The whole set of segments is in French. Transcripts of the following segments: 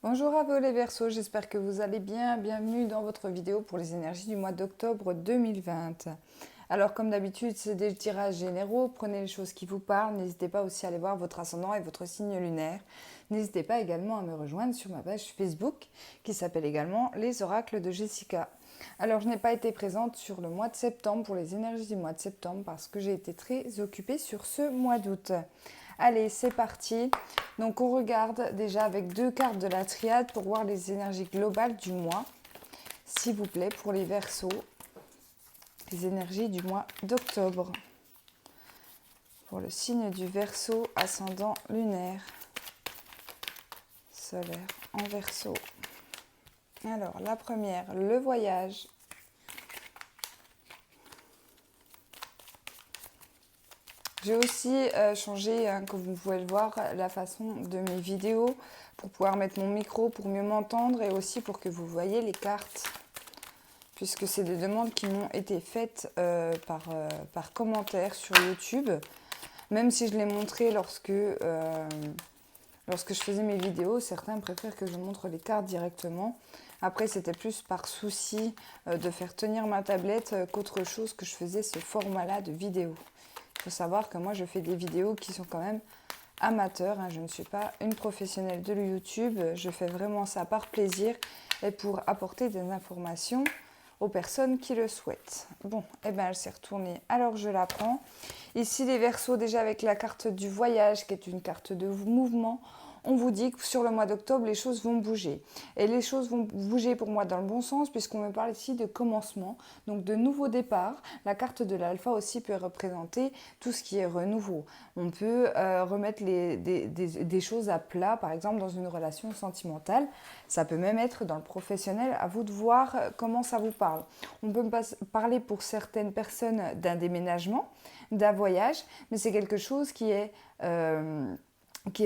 Bonjour à vous les Verseaux, j'espère que vous allez bien. Bienvenue dans votre vidéo pour les énergies du mois d'octobre 2020. Alors comme d'habitude, c'est des tirages généraux, prenez les choses qui vous parlent. N'hésitez pas aussi à aller voir votre ascendant et votre signe lunaire. N'hésitez pas également à me rejoindre sur ma page Facebook qui s'appelle également Les Oracles de Jessica. Alors je n'ai pas été présente sur le mois de septembre pour les énergies du mois de septembre parce que j'ai été très occupée sur ce mois d'août. Allez, c'est parti. Donc on regarde déjà avec deux cartes de la triade pour voir les énergies globales du mois. S'il vous plaît, pour les Verseaux, les énergies du mois d'octobre. Pour le signe du Verseau, ascendant lunaire, solaire en Verseau. Alors, la première, le voyage. J'ai aussi changé, comme vous pouvez le voir, la façon de mes vidéos pour pouvoir mettre mon micro pour mieux m'entendre et aussi pour que vous voyez les cartes. Puisque c'est des demandes qui m'ont été faites par commentaire sur YouTube. Même si je l'ai montré lorsque je faisais mes vidéos, certains préfèrent que je montre les cartes directement. Après, c'était plus par souci de faire tenir ma tablette qu'autre chose que je faisais ce format-là de vidéo. Il faut savoir que moi, je fais des vidéos qui sont quand même amateurs. Je ne suis pas une professionnelle de YouTube. Je fais vraiment ça par plaisir et pour apporter des informations aux personnes qui le souhaitent. Bon, et bien elle s'est retournée, alors je la prends. Ici, les Verseaux, déjà avec la carte du voyage, qui est une carte de mouvement, on vous dit que sur le mois d'octobre, les choses vont bouger. Et les choses vont bouger pour moi dans le bon sens, puisqu'on me parle ici de commencement, donc de nouveau départ. La carte de l'alpha aussi peut représenter tout ce qui est renouveau. On peut remettre des choses à plat, par exemple dans une relation sentimentale. Ça peut même être dans le professionnel, à vous de voir comment ça vous parle. On peut parler pour certaines personnes d'un déménagement, d'un voyage, mais c'est quelque chose qui est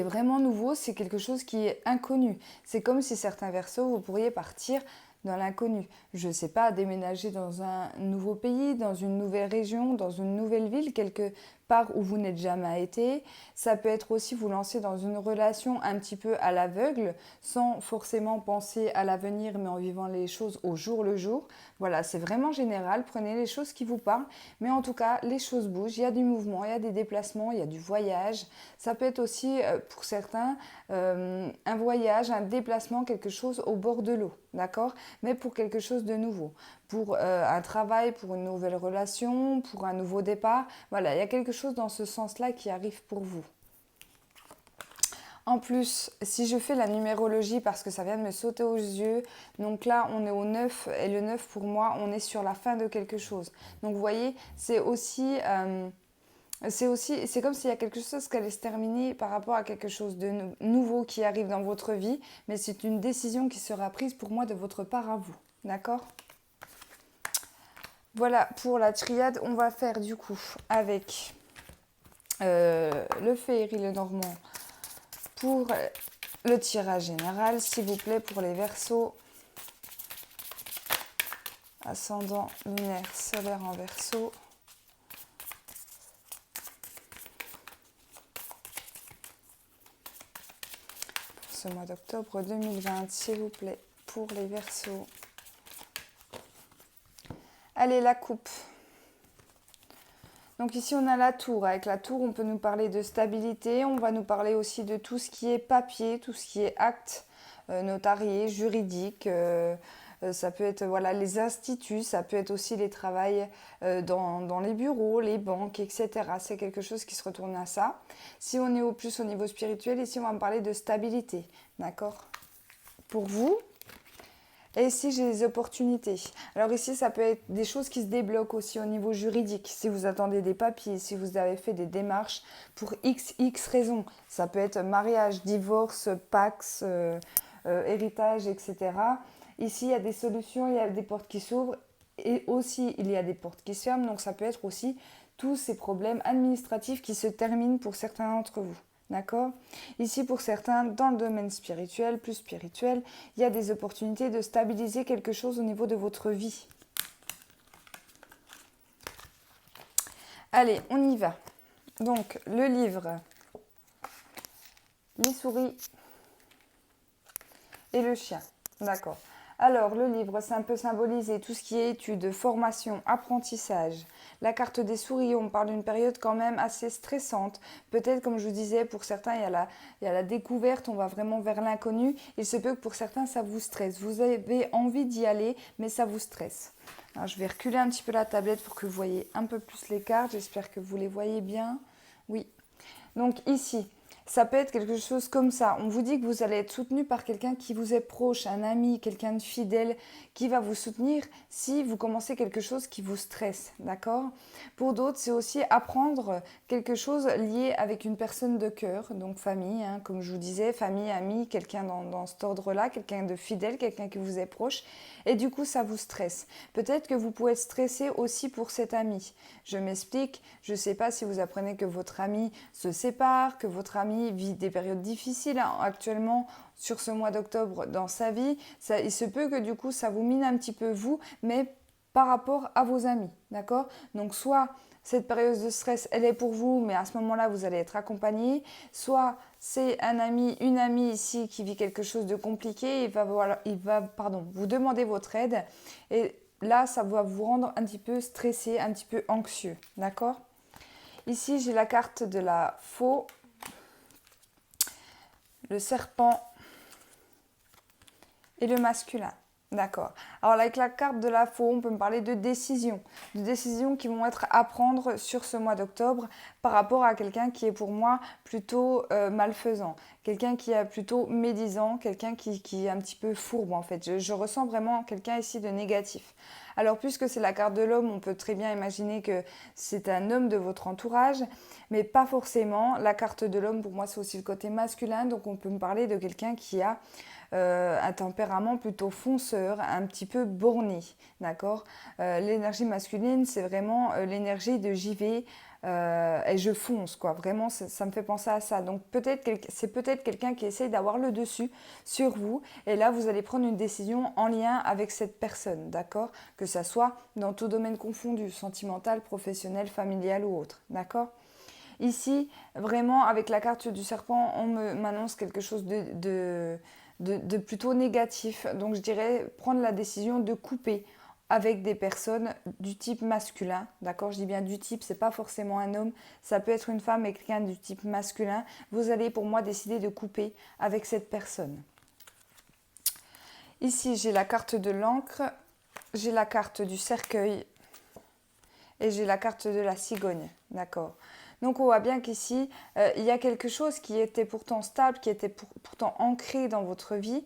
vraiment nouveau, c'est quelque chose qui est inconnu. C'est comme si certains Verseaux, vous pourriez partir dans l'inconnu. Je ne sais pas, déménager dans un nouveau pays, dans une nouvelle région, dans une nouvelle ville, quelque part où vous n'êtes jamais été. Ça peut être aussi vous lancer dans une relation un petit peu à l'aveugle, sans forcément penser à l'avenir, mais en vivant les choses au jour le jour. Voilà, c'est vraiment général. Prenez les choses qui vous parlent. Mais en tout cas, les choses bougent. Il y a du mouvement, il y a des déplacements, il y a du voyage. Ça peut être aussi, pour certains, un voyage, un déplacement, quelque chose au bord de l'eau. D'accord ? Mais pour quelque chose de nouveau. Pour un travail, pour une nouvelle relation, pour un nouveau départ. Voilà, il y a quelque chose dans ce sens-là qui arrive pour vous. En plus, si je fais la numérologie, parce que ça vient de me sauter aux yeux, donc là, on est au 9, et le 9, pour moi, on est sur la fin de quelque chose. Donc, vous voyez, c'est comme s'il y a quelque chose qui allait se terminer par rapport à quelque chose de nouveau qui arrive dans votre vie, mais c'est une décision qui sera prise pour moi de votre part à vous. D'accord ? Voilà, pour la triade, on va faire du coup avec le féerie, le normand, pour le tirage général, s'il vous plaît, pour les Verseaux, ascendant lunaire, solaire en Verseau. Pour ce mois d'octobre 2020, s'il vous plaît, pour les Verseaux. Allez, la coupe. Donc ici, on a la tour. Avec la tour, on peut nous parler de stabilité. On va nous parler aussi de tout ce qui est papier, tout ce qui est acte notarié, juridique. Ça peut être voilà, les instituts, ça peut être aussi les travails dans les bureaux, les banques, etc. C'est quelque chose qui se retourne à ça. Si on est plus au niveau spirituel, ici, on va me parler de stabilité. D'accord ? Pour vous. Et ici, j'ai des opportunités. Alors ici, ça peut être des choses qui se débloquent aussi au niveau juridique. Si vous attendez des papiers, si vous avez fait des démarches pour XX raisons. Ça peut être mariage, divorce, Pax, héritage, etc. Ici, il y a des solutions, il y a des portes qui s'ouvrent. Et aussi, il y a des portes qui se ferment. Donc ça peut être aussi tous ces problèmes administratifs qui se terminent pour certains d'entre vous. D'accord ? Ici, pour certains, dans le domaine spirituel, plus spirituel, il y a des opportunités de stabiliser quelque chose au niveau de votre vie. Allez, on y va. Donc, le livre, les souris et le chien. D'accord. Alors, le livre, c'est un peu symbolisé tout ce qui est études, formation, apprentissage. La carte des souris, on parle d'une période quand même assez stressante. Peut-être, comme je vous disais, pour certains, il y a la découverte, on va vraiment vers l'inconnu. Il se peut que pour certains, ça vous stresse. Vous avez envie d'y aller, mais ça vous stresse. Alors, je vais reculer un petit peu la tablette pour que vous voyez un peu plus les cartes. J'espère que vous les voyez bien. Oui. Donc ici, ça peut être quelque chose comme ça. On vous dit que vous allez être soutenu par quelqu'un qui vous est proche, un ami, quelqu'un de fidèle qui va vous soutenir si vous commencez quelque chose qui vous stresse, d'accord? Pour d'autres, c'est aussi apprendre quelque chose lié avec une personne de cœur, donc famille, hein, comme je vous disais, famille, ami, quelqu'un dans cet ordre-là, quelqu'un de fidèle, quelqu'un qui vous est proche. Et du coup, ça vous stresse. Peut-être que vous pouvez être stressé aussi pour cet ami. Je m'explique, je ne sais pas si vous apprenez que votre ami se sépare, que votre ami vit des périodes difficiles actuellement sur ce mois d'octobre dans sa vie. Il se peut que du coup, ça vous mine un petit peu vous, mais par rapport à vos amis, d'accord? Donc soit cette période de stress, elle est pour vous, mais à ce moment-là, vous allez être accompagné. Soit c'est un ami, une amie ici qui vit quelque chose de compliqué, il va vous demander votre aide. Et là, ça va vous rendre un petit peu stressé, un petit peu anxieux, d'accord? Ici, j'ai la carte de la faux, le serpent et le masculin. D'accord. Alors avec la carte de la faux, on peut me parler de décisions qui vont être à prendre sur ce mois d'octobre par rapport à quelqu'un qui est pour moi plutôt malfaisant, quelqu'un qui est plutôt médisant, quelqu'un qui est un petit peu fourbe en fait. Je ressens vraiment quelqu'un ici de négatif. Alors puisque c'est la carte de l'homme, on peut très bien imaginer que c'est un homme de votre entourage, mais pas forcément. La carte de l'homme, pour moi, c'est aussi le côté masculin, donc on peut me parler de quelqu'un qui a un tempérament plutôt fonceur, un petit peu borné, d'accord? L'énergie masculine, c'est vraiment l'énergie de j'y vais et je fonce, quoi. Vraiment, ça me fait penser à ça. Donc c'est peut-être quelqu'un qui essaye d'avoir le dessus sur vous, et là, vous allez prendre une décision en lien avec cette personne, d'accord? Que ça soit dans tout domaine confondu, sentimental, professionnel, familial ou autre, d'accord? Ici, vraiment, avec la carte du serpent, on m'annonce quelque chose de plutôt négatif. Donc, je dirais prendre la décision de couper avec des personnes du type masculin. D'accord, je dis bien du type, c'est pas forcément un homme. Ça peut être une femme et quelqu'un du type masculin. Vous allez, pour moi, décider de couper avec cette personne. Ici, j'ai la carte de l'encre, j'ai la carte du cercueil et j'ai la carte de la cigogne. D'accord. Donc on voit bien qu'ici, il y a quelque chose qui était pourtant stable, qui était pourtant ancré dans votre vie,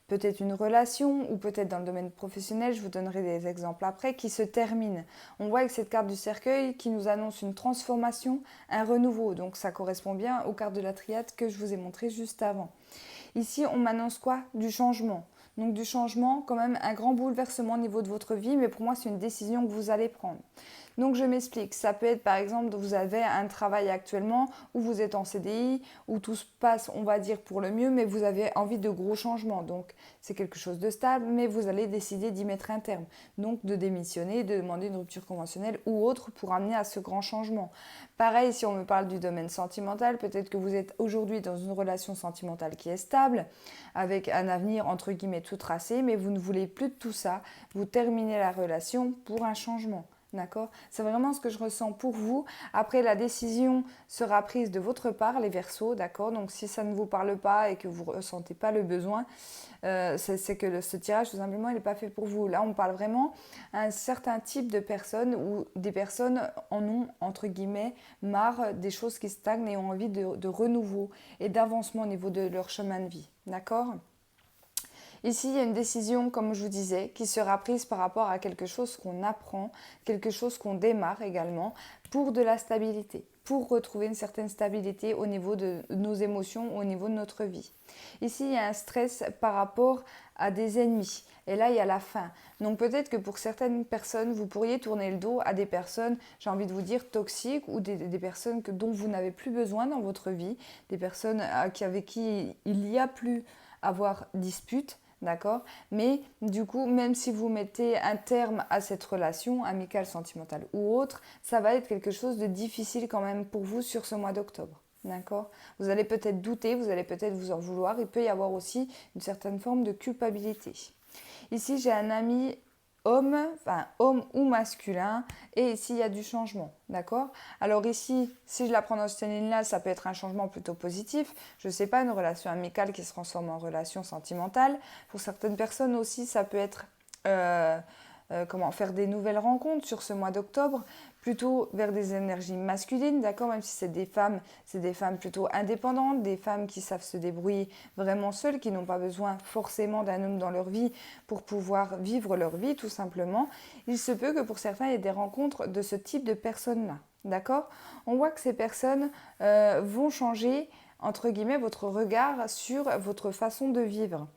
peut-être une relation ou peut-être dans le domaine professionnel, je vous donnerai des exemples après, qui se termine. On voit avec cette carte du cercueil qui nous annonce une transformation, un renouveau. Donc ça correspond bien aux cartes de la triade que je vous ai montrées juste avant. Ici, on m'annonce quoi? Du changement. Donc du changement, quand même un grand bouleversement au niveau de votre vie, mais pour moi c'est une décision que vous allez prendre. Donc je m'explique, ça peut être par exemple vous avez un travail actuellement où vous êtes en CDI, où tout se passe on va dire pour le mieux, mais vous avez envie de gros changements. Donc c'est quelque chose de stable, mais vous allez décider d'y mettre un terme. Donc de démissionner, de demander une rupture conventionnelle ou autre pour amener à ce grand changement. Pareil, si on me parle du domaine sentimental, peut-être que vous êtes aujourd'hui dans une relation sentimentale qui est stable, avec un avenir entre guillemets tout tracé, mais vous ne voulez plus de tout ça, vous terminez la relation pour un changement. D'accord? C'est vraiment ce que je ressens pour vous. Après, la décision sera prise de votre part, les Verseaux, d'accord? Donc, si ça ne vous parle pas et que vous ne ressentez pas le besoin, c'est que ce tirage, tout simplement, il n'est pas fait pour vous. Là, on parle vraiment à un certain type de personnes où des personnes en ont, entre guillemets, marre des choses qui stagnent et ont envie de renouveau et d'avancement au niveau de leur chemin de vie. D'accord? Ici, il y a une décision, comme je vous disais, qui sera prise par rapport à quelque chose qu'on apprend, quelque chose qu'on démarre également, pour de la stabilité, pour retrouver une certaine stabilité au niveau de nos émotions, au niveau de notre vie. Ici, il y a un stress par rapport à des ennemis. Et là, il y a la faim. Donc peut-être que pour certaines personnes, vous pourriez tourner le dos à des personnes, j'ai envie de vous dire, toxiques ou des personnes dont vous n'avez plus besoin dans votre vie, des personnes avec qui il n'y a plus à avoir dispute. D'accord? Mais du coup, même si vous mettez un terme à cette relation, amicale, sentimentale ou autre, ça va être quelque chose de difficile quand même pour vous sur ce mois d'octobre. D'accord? Vous allez peut-être douter, vous allez peut-être vous en vouloir. Il peut y avoir aussi une certaine forme de culpabilité. Ici, j'ai un ami homme, enfin homme ou masculin, et ici, il y a du changement. D'accord? Alors ici, si je la prends dans cette ligne-là, ça peut être un changement plutôt positif. Je ne sais pas, une relation amicale qui se transforme en relation sentimentale. Pour certaines personnes aussi, ça peut être... comment faire des nouvelles rencontres sur ce mois d'octobre, plutôt vers des énergies masculines, d'accord, même si c'est des femmes plutôt indépendantes, des femmes qui savent se débrouiller vraiment seules, qui n'ont pas besoin forcément d'un homme dans leur vie pour pouvoir vivre leur vie, tout simplement. Il se peut que pour certains, il y ait des rencontres de ce type de personnes-là, d'accord. On voit que ces personnes vont changer entre guillemets, votre regard sur votre façon de vivre.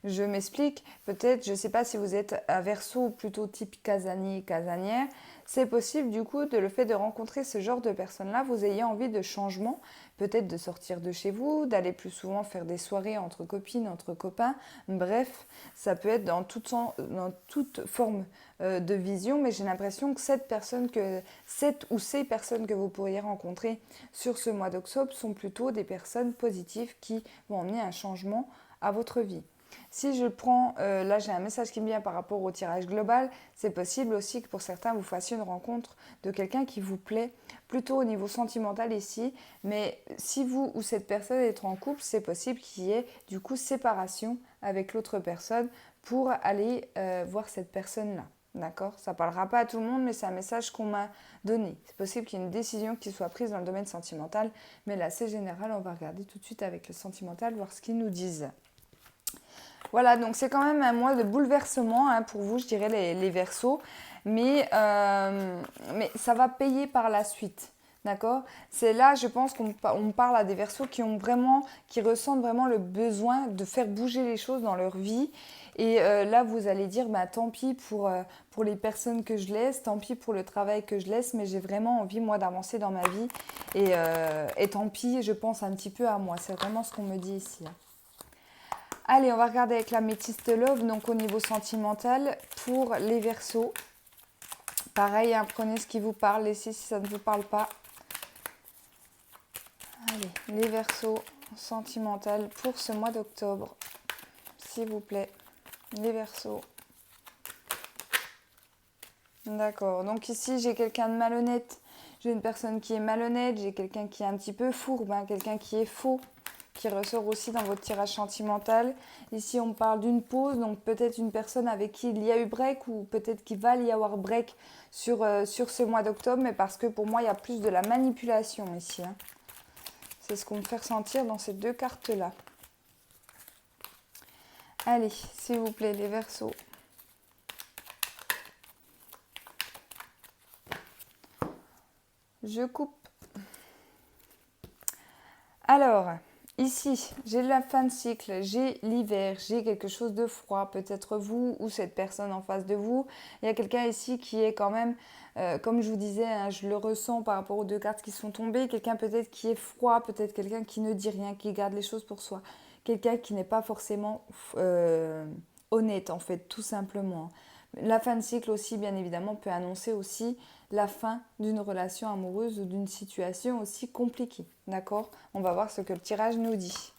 Je m'explique, peut-être, je ne sais pas si vous êtes un Verseau ou plutôt type casanier, casanière, c'est possible du coup de le fait de rencontrer ce genre de personnes-là, vous ayez envie de changement, peut-être de sortir de chez vous, d'aller plus souvent faire des soirées entre copines, entre copains, bref, ça peut être dans toute forme de vision, mais j'ai l'impression que cette ou ces personnes que vous pourriez rencontrer sur ce mois d'octobre sont plutôt des personnes positives qui vont emmener un changement à votre vie. Si je prends, là j'ai un message qui me vient par rapport au tirage global, c'est possible aussi que pour certains vous fassiez une rencontre de quelqu'un qui vous plaît, plutôt au niveau sentimental ici, mais si vous ou cette personne êtes en couple, c'est possible qu'il y ait du coup séparation avec l'autre personne pour aller voir cette personne-là. D'accord? Ça ne parlera pas à tout le monde, mais c'est un message qu'on m'a donné. C'est possible qu'il y ait une décision qui soit prise dans le domaine sentimental, mais là c'est général, on va regarder tout de suite avec le sentimental, voir ce qu'ils nous disent. Voilà, donc c'est quand même un mois de bouleversement hein, pour vous, je dirais, les Verseaux. Mais ça va payer par la suite. D'accord? C'est là, je pense qu'on parle à des Verseaux qui ressentent vraiment le besoin de faire bouger les choses dans leur vie. Et là, vous allez dire, bah, tant pis pour les personnes que je laisse, tant pis pour le travail que je laisse, mais j'ai vraiment envie, moi, d'avancer dans ma vie. Et tant pis, je pense un petit peu à moi. C'est vraiment ce qu'on me dit ici. Hein. Allez, on va regarder avec la métiste love, donc au niveau sentimental, pour les Verseaux. Pareil, hein, prenez ce qui vous parle, laissez si ça ne vous parle pas. Allez, les Verseaux sentimental pour ce mois d'octobre, s'il vous plaît. Les Verseaux. D'accord, donc ici j'ai quelqu'un de malhonnête, j'ai une personne qui est malhonnête, j'ai quelqu'un qui est un petit peu fourbe, hein, quelqu'un qui est faux, qui ressort aussi dans votre tirage sentimental. Ici, on parle d'une pause, donc peut-être une personne avec qui il y a eu break ou peut-être qu'il va y avoir break sur ce mois d'octobre, mais parce que pour moi, il y a plus de la manipulation ici. Hein. C'est ce qu'on me fait ressentir dans ces deux cartes-là. Allez, s'il vous plaît, les Verseaux. Je coupe. Alors... Ici, j'ai la fin de cycle, j'ai l'hiver, j'ai quelque chose de froid, peut-être vous ou cette personne en face de vous. Il y a quelqu'un ici qui est quand même, comme je vous disais, hein, je le ressens par rapport aux deux cartes qui sont tombées, quelqu'un peut-être qui est froid, peut-être quelqu'un qui ne dit rien, qui garde les choses pour soi. Quelqu'un qui n'est pas forcément honnête en fait, tout simplement. La fin de cycle aussi, bien évidemment, peut annoncer aussi la fin d'une relation amoureuse ou d'une situation aussi compliquée. D'accord? On va voir ce que le tirage nous dit.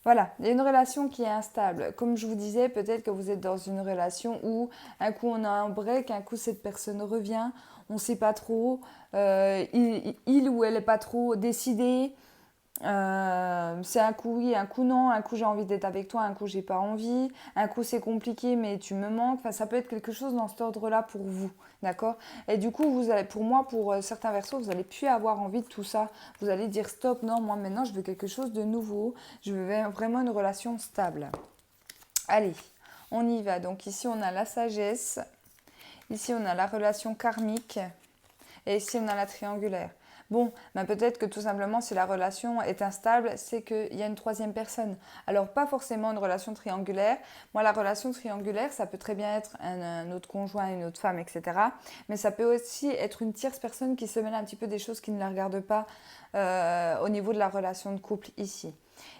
Voilà, il y a une relation qui est instable. Comme je vous disais, peut-être que vous êtes dans une relation où un coup on a un break, un coup cette personne revient, on ne sait pas trop, il ou elle n'est pas trop décidé. C'est un coup oui, un coup non, un coup j'ai envie d'être avec toi, un coup j'ai pas envie, un coup c'est compliqué mais tu me manques, enfin ça peut être quelque chose dans cet ordre-là pour vous, d'accord? Et du coup vous allez, pour moi, pour certains Verseaux, vous allez plus avoir envie de tout ça, vous allez dire stop, non, moi maintenant je veux quelque chose de nouveau, je veux vraiment une relation stable. Allez, on y va, donc ici on a la sagesse, ici on a la relation karmique et ici on a la triangulaire. Bon, ben peut-être que tout simplement, si la relation est instable, c'est qu'il y a une troisième personne. Alors, pas forcément une relation triangulaire. Moi, la relation triangulaire, ça peut très bien être un autre conjoint, une autre femme, etc. Mais ça peut aussi être une tierce personne qui se mêle un petit peu des choses qui ne la regardent pas au niveau de la relation de couple ici.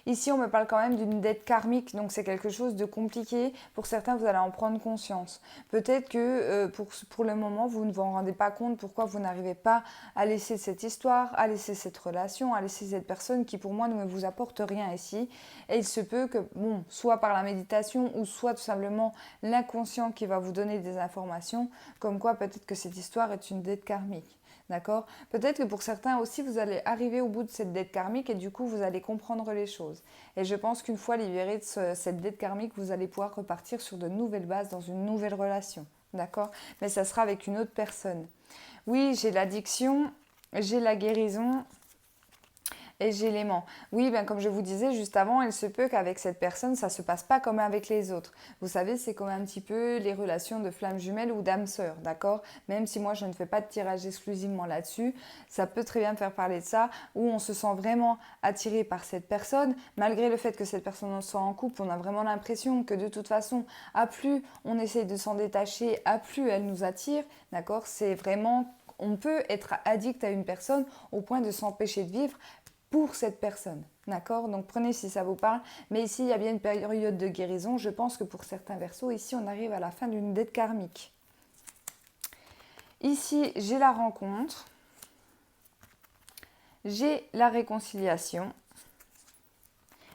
Ici, on me parle quand même d'une dette karmique, donc c'est quelque chose de compliqué. Pour certains, vous allez en prendre conscience. Peut-être que pour le moment, vous ne vous en rendez pas compte pourquoi vous n'arrivez pas à laisser cette histoire, à laisser cette relation, à laisser cette personne qui pour moi ne vous apporte rien ici. Et il se peut que, bon, soit par la méditation ou soit tout simplement l'inconscient qui va vous donner des informations, comme quoi peut-être que cette histoire est une dette karmique. D'accord? Peut-être que pour certains aussi, vous allez arriver au bout de cette dette karmique et du coup, vous allez comprendre les choses. Et je pense qu'une fois libéré de cette dette karmique, vous allez pouvoir repartir sur de nouvelles bases dans une nouvelle relation. D'accord? Mais ça sera avec une autre personne. Oui, j'ai l'addiction, j'ai la guérison. Et j'ai l'aimant. Oui, ben comme je vous disais juste avant, il se peut qu'avec cette personne, ça ne se passe pas comme avec les autres. Vous savez, c'est comme un petit peu les relations de flammes jumelles ou d'âmes sœurs, d'accord? Même si moi, je ne fais pas de tirage exclusivement là-dessus, ça peut très bien faire parler de ça, où on se sent vraiment attiré par cette personne, malgré le fait que cette personne soit en couple, on a vraiment l'impression que de toute façon, à plus on essaye de s'en détacher, à plus elle nous attire, d'accord? C'est vraiment... On peut être addict à une personne au point de s'empêcher de vivre pour cette personne. D'accord? Donc prenez si ça vous parle. Mais ici, il y a bien une période de guérison. Je pense que pour certains versos, ici, on arrive à la fin d'une dette karmique. Ici, j'ai la rencontre. J'ai la réconciliation.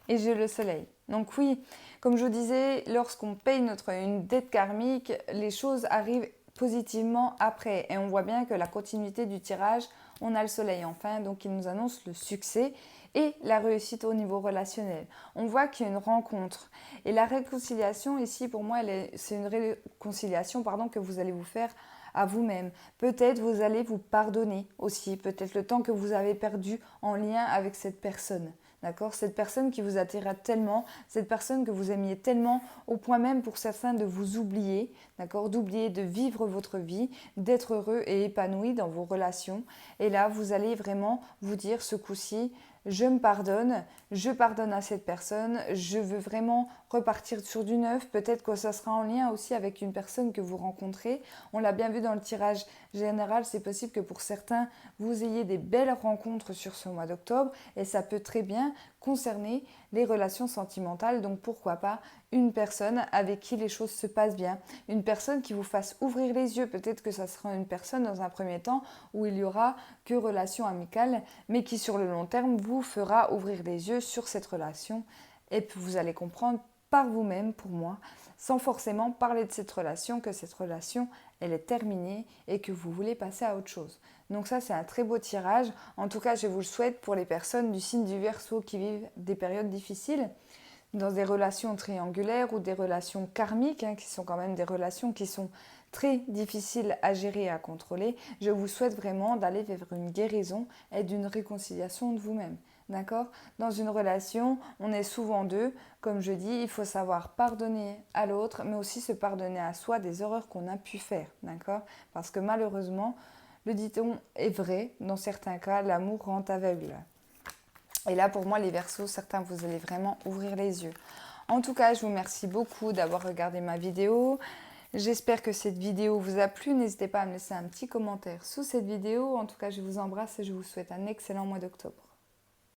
Et j'ai le soleil. Donc oui, comme je vous disais, lorsqu'on paye une dette karmique, les choses arrivent positivement après. Et on voit bien que la continuité du tirage, on a le soleil enfin, donc il nous annonce le succès et la réussite au niveau relationnel. On voit qu'il y a une rencontre. Et la réconciliation, ici, pour moi, c'est une réconciliation que vous allez vous faire à vous-même. Peut-être vous allez vous pardonner aussi, peut-être le temps que vous avez perdu en lien avec cette personne. D'accord? Cette personne qui vous attira tellement, cette personne que vous aimiez tellement, au point même pour certains de vous oublier, d'accord? D'oublier de vivre votre vie, d'être heureux et épanoui dans vos relations. Et là, vous allez vraiment vous dire ce coup-ci, je me pardonne, je pardonne à cette personne, je veux vraiment repartir sur du neuf. Peut-être que ça sera en lien aussi avec une personne que vous rencontrez. On l'a bien vu dans le tirage général, c'est possible que pour certains, vous ayez des belles rencontres sur ce mois d'octobre et ça peut très bien concerner les relations sentimentales. Donc pourquoi pas une personne avec qui les choses se passent bien, une personne qui vous fasse ouvrir les yeux. Peut-être que ça sera une personne dans un premier temps où il y aura que relation amicale, mais qui sur le long terme vous fera ouvrir les yeux sur cette relation et puis vous allez comprendre par vous-même, pour moi, sans forcément parler de cette relation, que cette relation, elle est terminée et que vous voulez passer à autre chose. Donc ça, c'est un très beau tirage. En tout cas, je vous le souhaite pour les personnes du signe du Verseau qui vivent des périodes difficiles, dans des relations triangulaires ou des relations karmiques, qui sont quand même des relations qui sont très difficiles à gérer et à contrôler. Je vous souhaite vraiment d'aller vers une guérison et d'une réconciliation de vous-même. D'accord? Dans une relation, on est souvent deux. Comme je dis, il faut savoir pardonner à l'autre, mais aussi se pardonner à soi des erreurs qu'on a pu faire. D'accord? Parce que malheureusement, le dit-on est vrai. Dans certains cas, l'amour rend aveugle. Et là, pour moi, les Verseaux, certains, vous allez vraiment ouvrir les yeux. En tout cas, je vous remercie beaucoup d'avoir regardé ma vidéo. J'espère que cette vidéo vous a plu. N'hésitez pas à me laisser un petit commentaire sous cette vidéo. En tout cas, je vous embrasse et je vous souhaite un excellent mois d'octobre.